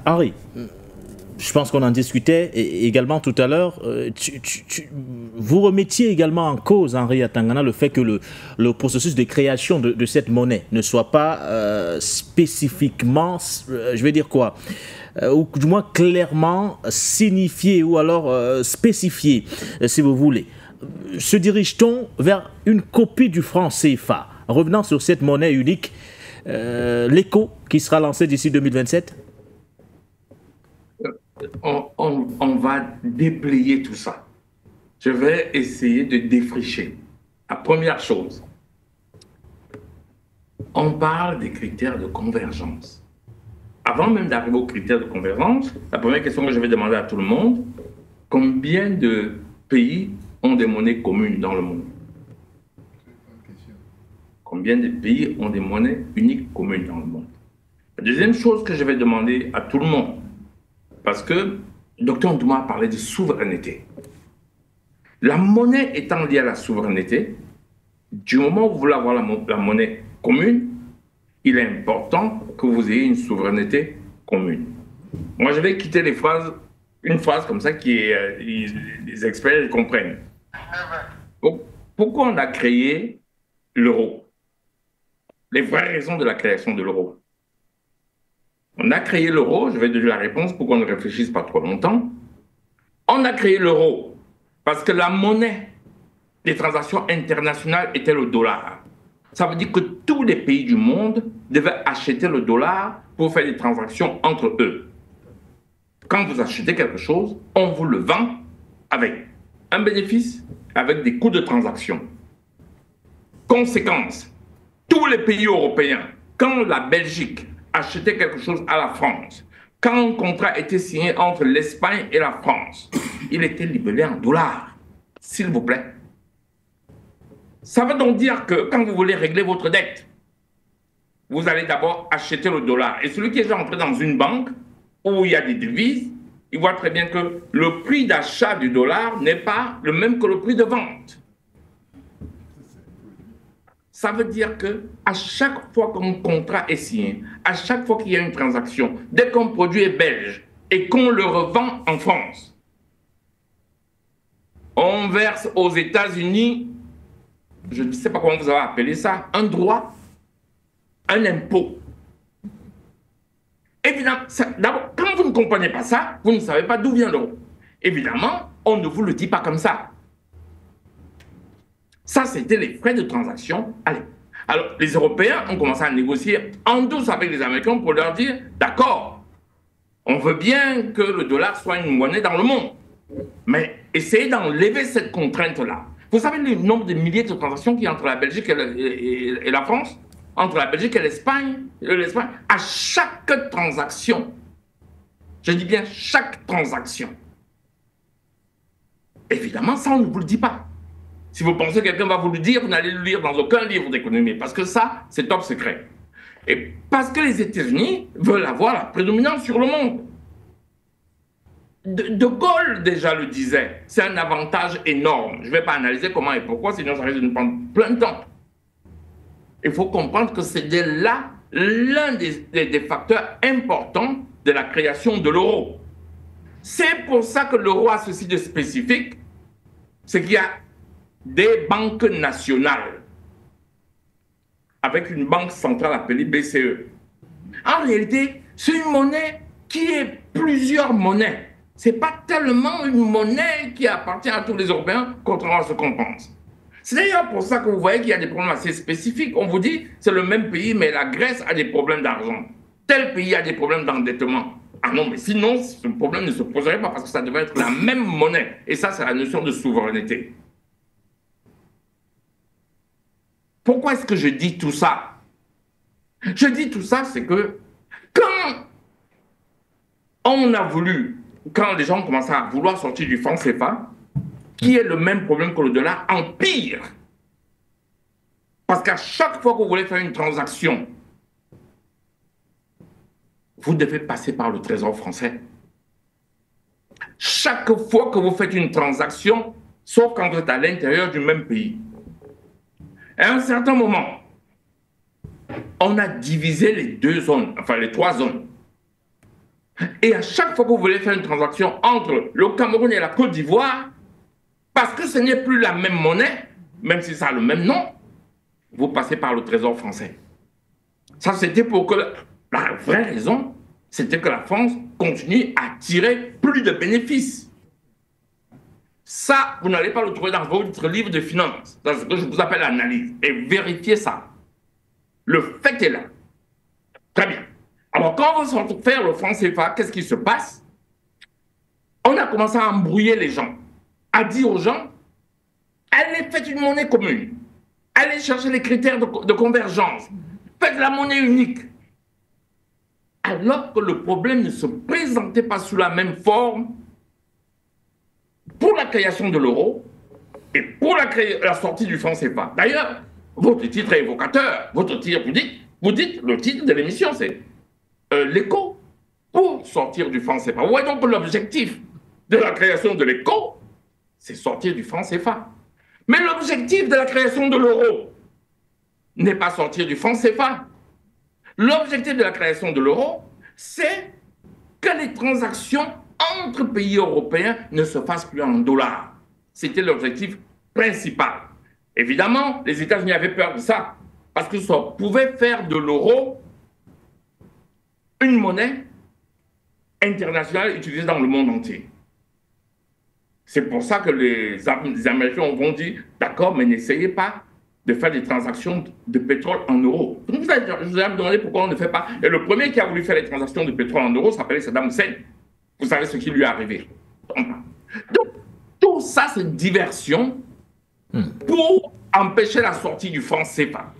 Henri, je pense qu'on en discutait également tout à l'heure. Vous remettiez également en cause, Henri Atangana, le fait que le processus de création de cette monnaie ne soit pas spécifiquement, je vais dire quoi, ou du moins clairement signifié ou alors spécifié, si vous voulez. Se dirige-t-on vers une copie du franc CFA, revenant sur cette monnaie unique, l'éco, qui sera lancé d'ici 2027? On va déblayer tout ça. Je vais essayer de défricher. La première chose, on parle des critères de convergence. Avant même d'arriver aux critères de convergence, la première question que je vais demander à tout le monde, combien de pays ont des monnaies communes dans le monde? Combien de pays ont des monnaies uniques communes dans le monde? La deuxième chose que je vais demander à tout le monde, parce que le docteur Ndouma a parlé de souveraineté. La monnaie étant liée à la souveraineté, du moment où vous voulez avoir la monnaie commune, il est important que vous ayez une souveraineté commune. Moi, je vais quitter les phrases, une phrase comme ça qui est, les experts comprennent. Pourquoi on a créé l'euro? Les vraies raisons de la création de l'euro. On a créé l'euro, je vais donner la réponse pour qu'on ne réfléchisse pas trop longtemps. On a créé l'euro parce que la monnaie des transactions internationales était le dollar. Ça veut dire que tous les pays du monde devaient acheter le dollar pour faire des transactions entre eux. Quand vous achetez quelque chose, on vous le vend avec un bénéfice, avec des coûts de transaction. Conséquence, tous les pays européens, quand la Belgique achetait quelque chose à la France, quand un contrat était signé entre l'Espagne et la France, il était libellé en dollars, s'il vous plaît. Ça veut donc dire que quand vous voulez régler votre dette, vous allez d'abord acheter le dollar. Et celui qui est déjà entré dans une banque où il y a des devises, il voit très bien que le prix d'achat du dollar n'est pas le même que le prix de vente. Ça veut dire qu'à chaque fois qu'un contrat est signé, à chaque fois qu'il y a une transaction, dès qu'un produit est belge et qu'on le revend en France, on verse aux États-Unis, je ne sais pas comment vous avez appelé ça, un droit, un impôt. Évidemment, d'abord, quand vous ne comprenez pas ça, vous ne savez pas d'où vient l'euro. Évidemment, on ne vous le dit pas comme ça. Ça, c'était les frais de transaction. Allez. Alors, les Européens ont commencé à négocier en douce avec les Américains pour leur dire, d'accord, on veut bien que le dollar soit une monnaie dans le monde, mais essayez d'enlever cette contrainte-là. Vous savez le nombre de milliers de transactions qu'il y a entre la Belgique et la France, entre la Belgique et l'Espagne, à chaque transaction, je dis bien chaque transaction. Évidemment, ça, on ne vous le dit pas. Si vous pensez que quelqu'un va vous le dire, vous n'allez le lire dans aucun livre d'économie, parce que ça, c'est top secret. Et parce que les États-Unis veulent avoir la prédominance sur le monde. De Gaulle déjà le disait, c'est un avantage énorme. Je ne vais pas analyser comment et pourquoi, sinon ça risque de nous prendre plein de temps. Il faut comprendre que c'est de là l'un des facteurs importants de la création de l'euro. C'est pour ça que l'euro a ceci de spécifique, c'est qu'il y a des banques nationales avec une banque centrale appelée BCE. En réalité, c'est une monnaie qui est plusieurs monnaies. Ce n'est pas tellement une monnaie qui appartient à tous les Européens, contrairement à ce qu'on pense. C'est d'ailleurs pour ça que vous voyez qu'il y a des problèmes assez spécifiques. On vous dit, c'est le même pays, mais la Grèce a des problèmes d'argent. Tel pays a des problèmes d'endettement. Ah non, mais sinon, ce problème ne se poserait pas parce que ça devrait être la même monnaie. Et ça, c'est la notion de souveraineté. Pourquoi est-ce que je dis tout ça? Je dis tout ça, c'est que quand on a voulu, quand les gens ont commencé à vouloir sortir du franc CFA, qui est le même problème que le dollar, en pire. Parce qu'à chaque fois que vous voulez faire une transaction, vous devez passer par le Trésor français. Chaque fois que vous faites une transaction, sauf quand vous êtes à l'intérieur du même pays. À un certain moment, on a divisé les deux zones, enfin les trois zones. Et à chaque fois que vous voulez faire une transaction entre le Cameroun et la Côte d'Ivoire, parce que ce n'est plus la même monnaie, même si ça a le même nom, vous passez par le Trésor français. Ça, c'était pour que la vraie raison, c'était que la France continue à tirer plus de bénéfices. Ça, vous n'allez pas le trouver dans votre livre de finances, dans ce que je vous appelle l'analyse. Et vérifiez ça. Le fait est là. Très bien. Alors, quand on va faire le franc CFA, qu'est-ce qui se passe? On a commencé à embrouiller les gens, à dire aux gens, allez, faites une monnaie commune. Allez chercher les critères de convergence. Faites la monnaie unique. Alors que le problème ne se présentait pas sous la même forme pour la création de l'euro et pour la sortie du franc CFA. D'ailleurs, votre titre est évocateur. Votre titre, vous dites le titre de l'émission, c'est l'écho pour sortir du franc CFA. Vous voyez donc l'objectif de la création de l'écho, c'est sortir du franc CFA. Mais l'objectif de la création de l'euro n'est pas sortir du franc CFA. L'objectif de la création de l'euro, c'est que les transactions entre pays européens ne se fassent plus en dollars. C'était l'objectif principal. Évidemment, les États-Unis avaient peur de ça, parce que ça pouvait faire de l'euro une monnaie internationale utilisée dans le monde entier. C'est pour ça que les Américains vont dire, d'accord, mais n'essayez pas de faire des transactions de pétrole en euros. Je vous ai demandé pourquoi on ne fait pas. Et le premier qui a voulu faire les transactions de pétrole en euros s'appelait Saddam Hussein. Vous savez ce qui lui est arrivé. Donc, tout ça, c'est une diversion pour empêcher la sortie du franc CFA.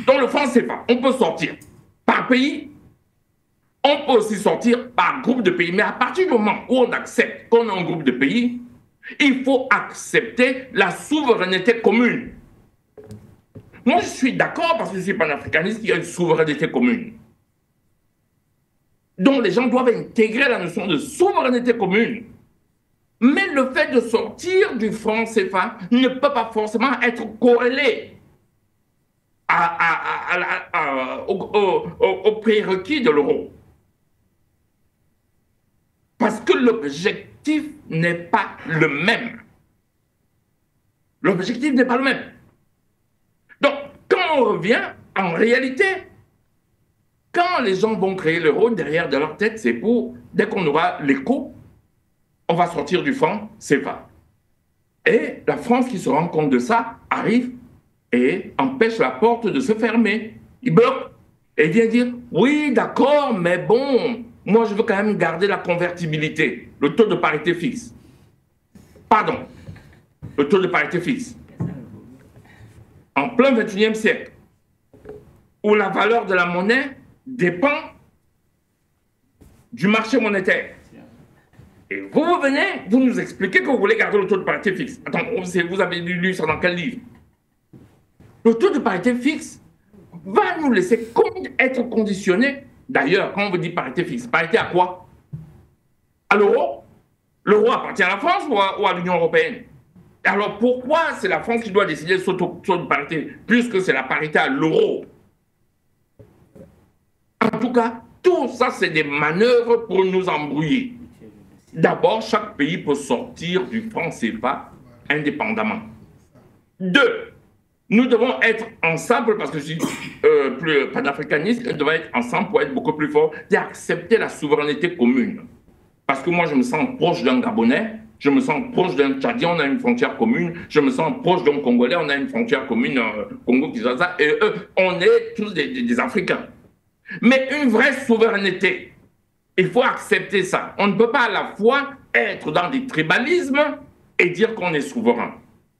Dans le franc CFA, on peut sortir par pays, on peut aussi sortir par groupe de pays. Mais à partir du moment où on accepte qu'on a un groupe de pays, il faut accepter la souveraineté commune. Moi, je suis d'accord parce que je suis panafricaniste qu'il y a une souveraineté commune. Donc, les gens doivent intégrer la notion de souveraineté commune. Mais le fait de sortir du franc CFA ne peut pas forcément être corrélé au prérequis de l'euro. Parce que l'objectif n'est pas le même. L'objectif n'est pas le même. Donc, quand on revient, en réalité, quand les gens vont créer l'euro, derrière de leur tête, c'est pour, dès qu'on aura l'écho, on va sortir du franc CFA. Et la France, qui se rend compte de ça, arrive et empêche la porte de se fermer. Il bloque et vient dire, oui, d'accord, mais bon, moi, je veux quand même garder la convertibilité, le taux de parité fixe. Pardon, le taux de parité fixe. En plein 21e siècle, où la valeur de la monnaie dépend du marché monétaire. Et vous venez, vous nous expliquez que vous voulez garder le taux de parité fixe. Attends, vous avez lu ça dans quel livre? Le taux de parité fixe va nous laisser être conditionné. D'ailleurs, quand on vous dit parité fixe, parité à quoi? À l'euro? L'euro appartient à la France ou à l'Union européenne? Alors pourquoi c'est la France qui doit décider de ce taux de parité, puisque c'est la parité à l'euro? En tout cas, tout ça, c'est des manœuvres pour nous embrouiller. D'abord, chaque pays peut sortir du franc CFA indépendamment. Deux, nous devons être ensemble, parce que je suis plus panafricaniste, nous devons être ensemble pour être beaucoup plus forts, et accepter la souveraineté commune. Parce que moi, je me sens proche d'un Gabonais, je me sens proche d'un Tchadien, on a une frontière commune, je me sens proche d'un Congolais, on a une frontière commune, Congo-Kinshasa, et eux, on est tous des Africains. Mais une vraie souveraineté, il faut accepter ça. On ne peut pas à la fois être dans des tribalismes et dire qu'on est souverain.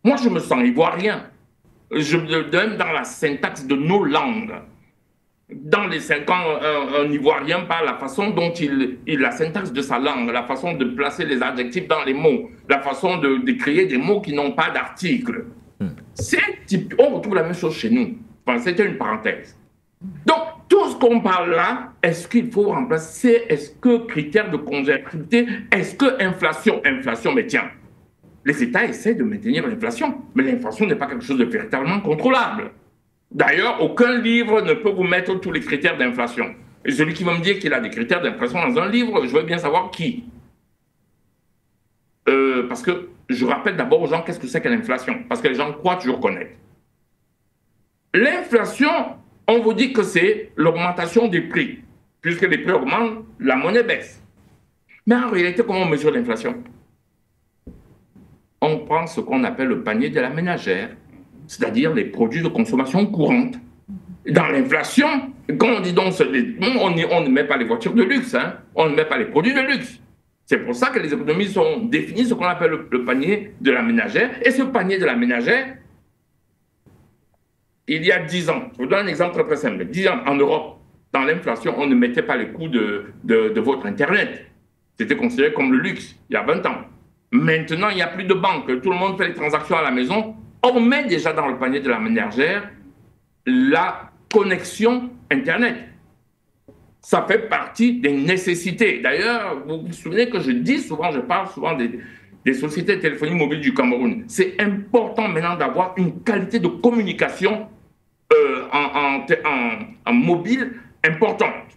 Moi, je me sens ivoirien. Je me donne dans la syntaxe de nos langues. Dans les 5 ans, un Ivoirien parle la façon dont la syntaxe de sa langue, la façon de placer les adjectifs dans les mots, la façon de créer des mots qui n'ont pas d'article. On retrouve la même chose chez nous. Enfin, c'était une parenthèse. Donc, tout ce qu'on parle là, est-ce qu'il faut remplacer, est-ce que critères de convertibilité, est-ce que inflation, mais tiens, les États essaient de maintenir l'inflation, mais l'inflation n'est pas quelque chose de véritablement contrôlable. D'ailleurs, aucun livre ne peut vous mettre tous les critères d'inflation. Et celui qui va me dire qu'il a des critères d'inflation dans un livre, je veux bien savoir qui. Parce que je rappelle d'abord aux gens qu'est-ce que c'est que l'inflation. Parce que les gens croient toujours connaître. L'inflation, on vous dit que c'est l'augmentation des prix. Puisque les prix augmentent, la monnaie baisse. Mais en réalité, comment on mesure l'inflation? On prend ce qu'on appelle le panier de la ménagère, c'est-à-dire les produits de consommation courante. Dans l'inflation, quand on dit donc, on ne met pas les voitures de luxe, hein, on ne met pas les produits de luxe. C'est pour ça que les économies sont définies, ce qu'on appelle le panier de la ménagère. Et ce panier de la ménagère, il y a 10 ans, je vous donne un exemple très simple. 10 ans en Europe, dans l'inflation, on ne mettait pas les coûts de votre Internet. C'était considéré comme le luxe, il y a 20 ans. Maintenant, il n'y a plus de banque, tout le monde fait les transactions à la maison. On met déjà dans le panier de la ménagère la connexion Internet. Ça fait partie des nécessités. D'ailleurs, vous vous souvenez que je dis souvent, je parle souvent des sociétés de téléphonie mobile du Cameroun. C'est important maintenant d'avoir une qualité de communication en mobile importante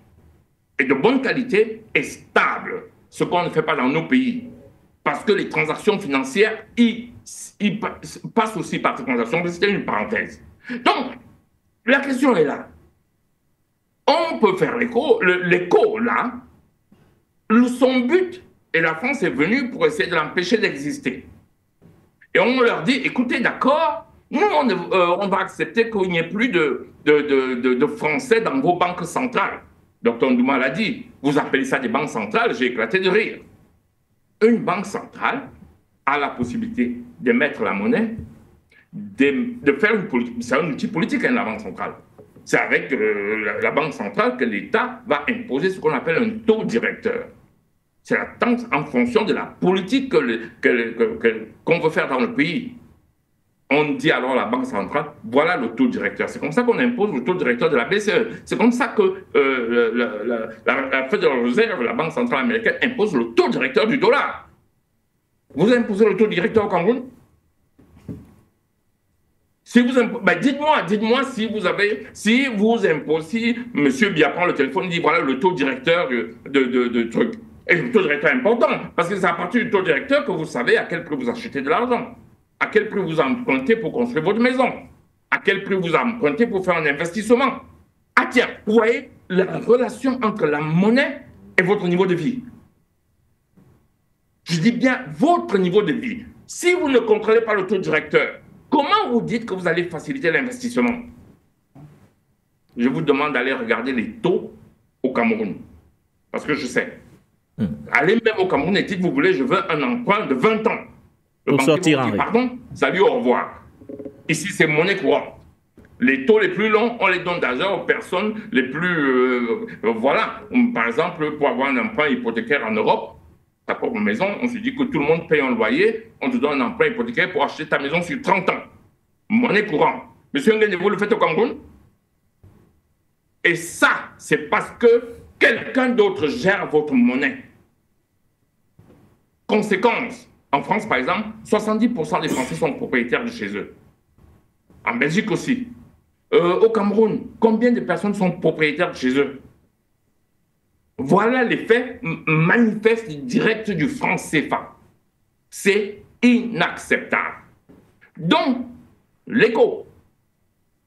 et de bonne qualité et stable, ce qu'on ne fait pas dans nos pays. Parce que les transactions financières, ils passent aussi par ces transactions, mais c'était une parenthèse. Donc, la question est là. On peut faire l'écho là, son but, et la France est venue pour essayer de l'empêcher d'exister. Et on leur dit, écoutez, d'accord, nous, on va accepter qu'il n'y ait plus de Français dans vos banques centrales. Dr Ndouma l'a dit, vous appelez ça des banques centrales, j'ai éclaté de rire. Une banque centrale a la possibilité d'émettre la monnaie, de faire une politique. C'est un outil politique, hein, la banque centrale. C'est avec la banque centrale que l'État va imposer ce qu'on appelle un taux directeur. C'est la taxe en fonction de la politique qu'on veut faire dans le pays. On dit alors à la banque centrale, voilà le taux directeur. C'est comme ça qu'on impose le taux directeur de la BCE. C'est comme ça que la Federal Reserve, la banque centrale américaine, impose le taux directeur du dollar. Vous imposez le taux directeur au Cameroun? Si vous dites-moi si M. Bia prend le téléphone et dit voilà le taux directeur de truc. Et le taux directeur est important, parce que c'est à partir du taux directeur que vous savez à quel prix vous achetez de l'argent, à quel prix vous empruntez pour construire votre maison, à quel prix vous empruntez pour faire un investissement. Ah tiens, vous voyez la relation entre la monnaie et votre niveau de vie. Je dis bien votre niveau de vie. Si vous ne contrôlez pas le taux directeur, comment vous dites que vous allez faciliter l'investissement? Je vous demande d'aller regarder les taux au Cameroun. Parce que je sais. Allez même au Cameroun et dites, vous voulez, je veux un emprunt de 20 ans. Le pour sortir en pardon, salut, au revoir. Ici, c'est monnaie courante. Les taux les plus longs, on les donne d'argent aux personnes les plus... voilà. Par exemple, pour avoir un emprunt hypothécaire en Europe, ta propre maison, on se dit que tout le monde paye un loyer, on te donne un emprunt hypothécaire pour acheter ta maison sur 30 ans. Monnaie courante. Monsieur Nguyen, vous le faites au Cameroun? Et ça, c'est parce que quelqu'un d'autre gère votre monnaie. Conséquence, en France, par exemple, 70% des Français sont propriétaires de chez eux. En Belgique aussi. Au Cameroun, combien de personnes sont propriétaires de chez eux? Voilà l'effet manifeste direct du franc CFA. C'est inacceptable. Donc, l'écho,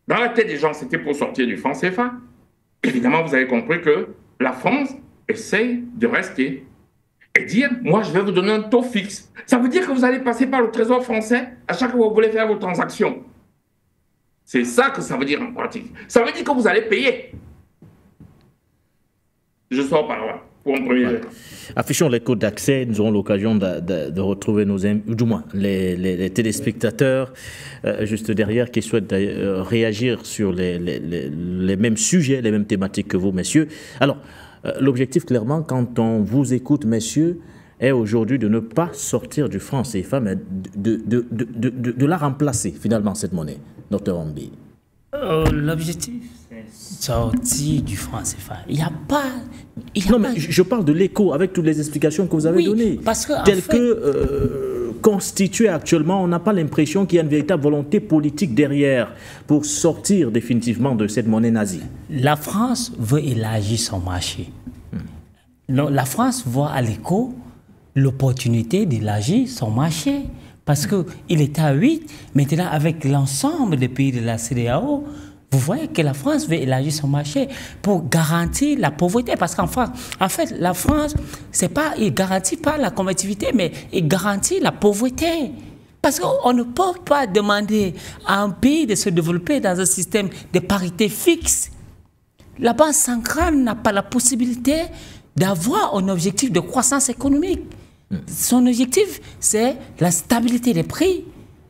dans la tête des gens, c'était pour sortir du franc CFA. Évidemment, vous avez compris que la France essaye de rester et dire, moi, je vais vous donner un taux fixe. Ça veut dire que vous allez passer par le Trésor français à chaque fois que vous voulez faire vos transactions. C'est ça que ça veut dire en pratique. Ça veut dire que vous allez payer. Je sors par là, pour un premier. Ouais. Affichons les codes d'accès, nous aurons l'occasion de retrouver nos amis, ou du moins les téléspectateurs juste derrière qui souhaitent réagir sur les mêmes sujets, les mêmes thématiques que vous, messieurs. Alors, l'objectif, clairement, quand on vous écoute, messieurs, est aujourd'hui de ne pas sortir du franc CFA, mais de la remplacer, finalement, cette monnaie, Dr Wambi. L'objectif, c'est sortir du franc CFA. Il n'y a pas... Mais je parle de l'écho avec toutes les explications que vous avez données. Parce que, telles que constituée actuellement, on n'a pas l'impression qu'il y a une véritable volonté politique derrière pour sortir définitivement de cette monnaie nazie. La France veut élargir son marché. La France voit à l'écho l'opportunité d'élargir son marché. Parce qu'il était à 8, maintenant avec l'ensemble des pays de la CEDEAO, vous voyez que la France veut élargir son marché pour garantir la pauvreté. Parce qu'en fait, la France, il ne garantit pas la compétitivité, mais il garantit la pauvreté. Parce qu'on ne peut pas demander à un pays de se développer dans un système de parité fixe. La Banque centrale n'a pas la possibilité d'avoir un objectif de croissance économique. Son objectif, c'est la stabilité des prix.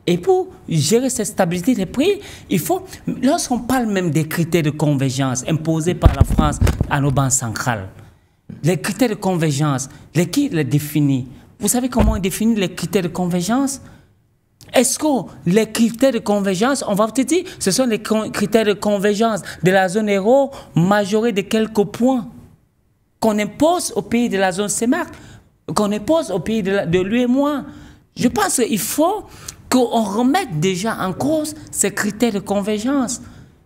Et pour gérer cette stabilité des prix, il faut, lorsqu'on parle même des critères de convergence imposés par la France à nos banques centrales, les critères de convergence, qui les définit? Vous savez comment on définit les critères de convergence? Est-ce que les critères de convergence, on va te dire, ce sont les critères de convergence de la zone euro majorés de quelques points qu'on impose aux pays de la zone CEMAC, qu'on impose aux pays de l'UEMOA. Je pense qu'il faut qu'on remette déjà en cause ces critères de convergence.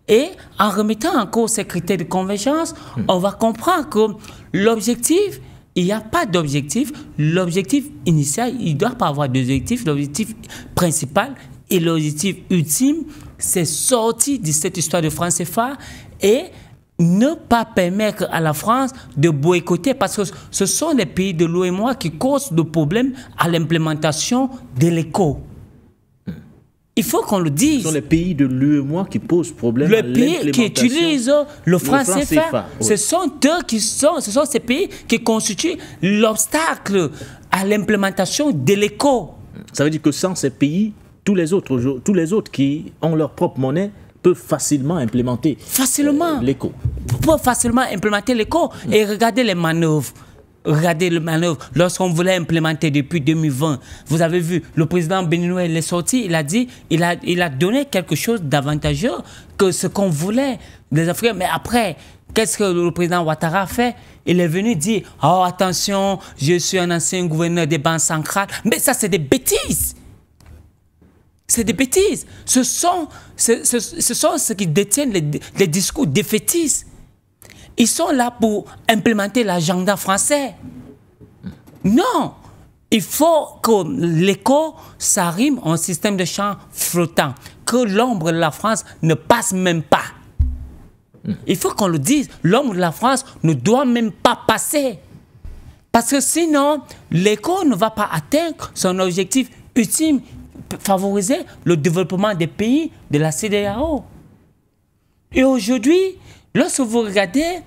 Et en remettant en cause ces critères de convergence, on va comprendre que l'objectif, il n'y a pas d'objectif. L'objectif initial, il ne doit pas avoir d'objectif. L'objectif principal et l'objectif ultime, c'est sortir de cette histoire de franc CFA et ne pas permettre à la France de boycotter, parce que ce sont les pays de l'UEMOA qui causent des problèmes à l'implémentation de l'éco. Il faut qu'on le dise. Ce sont les pays de l'UEMOA qui posent problème à l'implémentation. Les pays qui utilisent le franc CFA, oui. ce sont ces pays qui constituent l'obstacle à l'implémentation de l'éco. Ça veut dire que sans ces pays, tous les autres qui ont leur propre monnaie peuvent facilement implémenter l'éco. Peuvent facilement implémenter l'éco. Et regardez les manœuvres. Regardez les manœuvres. Lorsqu'on voulait implémenter depuis 2020, vous avez vu, le président béninois, il est sorti, il a dit, il a donné quelque chose d'avantageux que ce qu'on voulait des Africains. Mais après, qu'est-ce que le président Ouattara a fait? Il est venu dire, oh attention, je suis un ancien gouverneur des banques centrales. Mais ça, c'est des bêtises. C'est des bêtises. Ce sont ceux qui détiennent les discours défaitistes. Ils sont là pour implémenter l'agenda français. Non, il faut que l'éco s'arrime en système de champ flottant, que l'ombre de la France ne passe même pas. Il faut qu'on le dise, l'ombre de la France ne doit même pas passer. Parce que sinon, l'éco ne va pas atteindre son objectif ultime, favoriser le développement des pays de la CEDEAO. Et aujourd'hui, lorsque vous regardez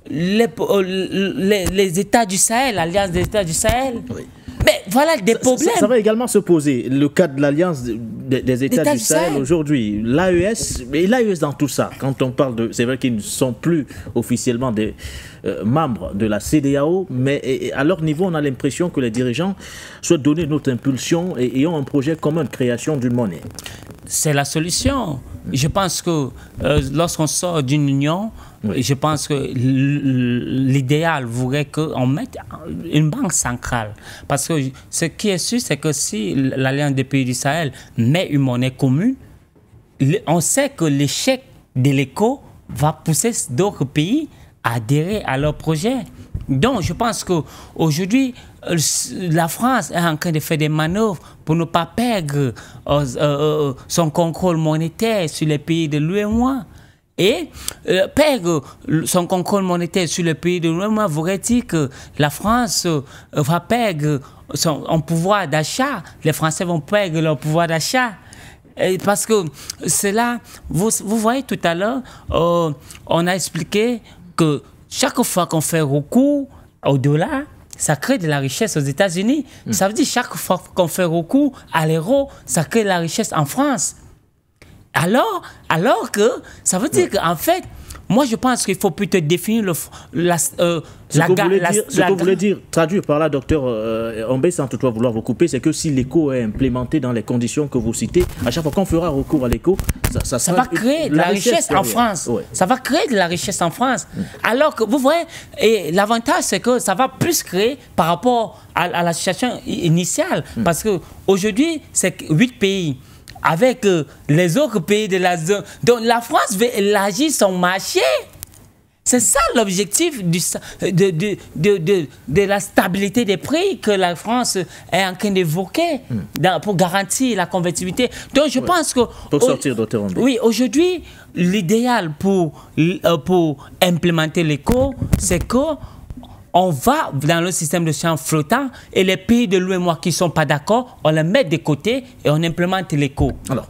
les États du Sahel, l'Alliance des États du Sahel, oui. Mais voilà des problèmes. Ça va également se poser, le cas de l'Alliance des États du Sahel aujourd'hui. L'AES, et l'AES dans tout ça, quand on parle de... C'est vrai qu'ils ne sont plus officiellement des membres de la CEDEAO, mais à leur niveau, on a l'impression que les dirigeants souhaitent donner notre impulsion et ont un projet commun de création d'une monnaie. C'est la solution. Je pense que lorsqu'on sort d'une union, oui. Je pense que l'idéal voudrait qu'on mette une banque centrale. Parce que ce qui est sûr, c'est que si l'Alliance des pays du Sahel met une monnaie commune, on sait que l'échec de l'éco va pousser d'autres pays à adhérer à leur projet. Donc, je pense qu'aujourd'hui, la France est en train de faire des manœuvres pour ne pas perdre son contrôle monétaire sur les pays de l'UEMOA. Et perdre son contrôle monétaire sur les pays de l'UEMOA voudrait dire que la France va perdre son pouvoir d'achat. Les Français vont perdre leur pouvoir d'achat. Parce que c'est là, vous voyez tout à l'heure, on a expliqué que chaque fois qu'on fait recours au dollar, ça crée de la richesse aux États-Unis. Ça veut dire chaque fois qu'on fait recours à l'euro, ça crée de la richesse en France. Alors que ça veut dire qu'en fait, moi, je pense qu'il faut plutôt définir ce que vous voulez dire, traduire par là, docteur Ombé, sans toutefois vouloir vous couper, c'est que si l'éco est implémenté dans les conditions que vous citez, à chaque fois qu'on fera recours à l'éco, ça va créer de la richesse en France. Ouais. Ça va créer de la richesse en France. Alors que, vous voyez, l'avantage, c'est que ça va plus créer par rapport à la situation initiale. Parce qu'aujourd'hui, c'est 8 pays. Avec les autres pays de la zone. Donc la France veut élargir son marché. C'est ça l'objectif de la stabilité des prix que la France est en train d'évoquer pour garantir la convertibilité. Donc je pense que... Pour sortir, docteur Ombé. Oui, aujourd'hui, l'idéal pour implémenter l'éco, c'est que on va dans le système de champ flottant et les pays de l'UEMOA qui ne sont pas d'accord, on les met de côté et on implémente l'éco. Alors,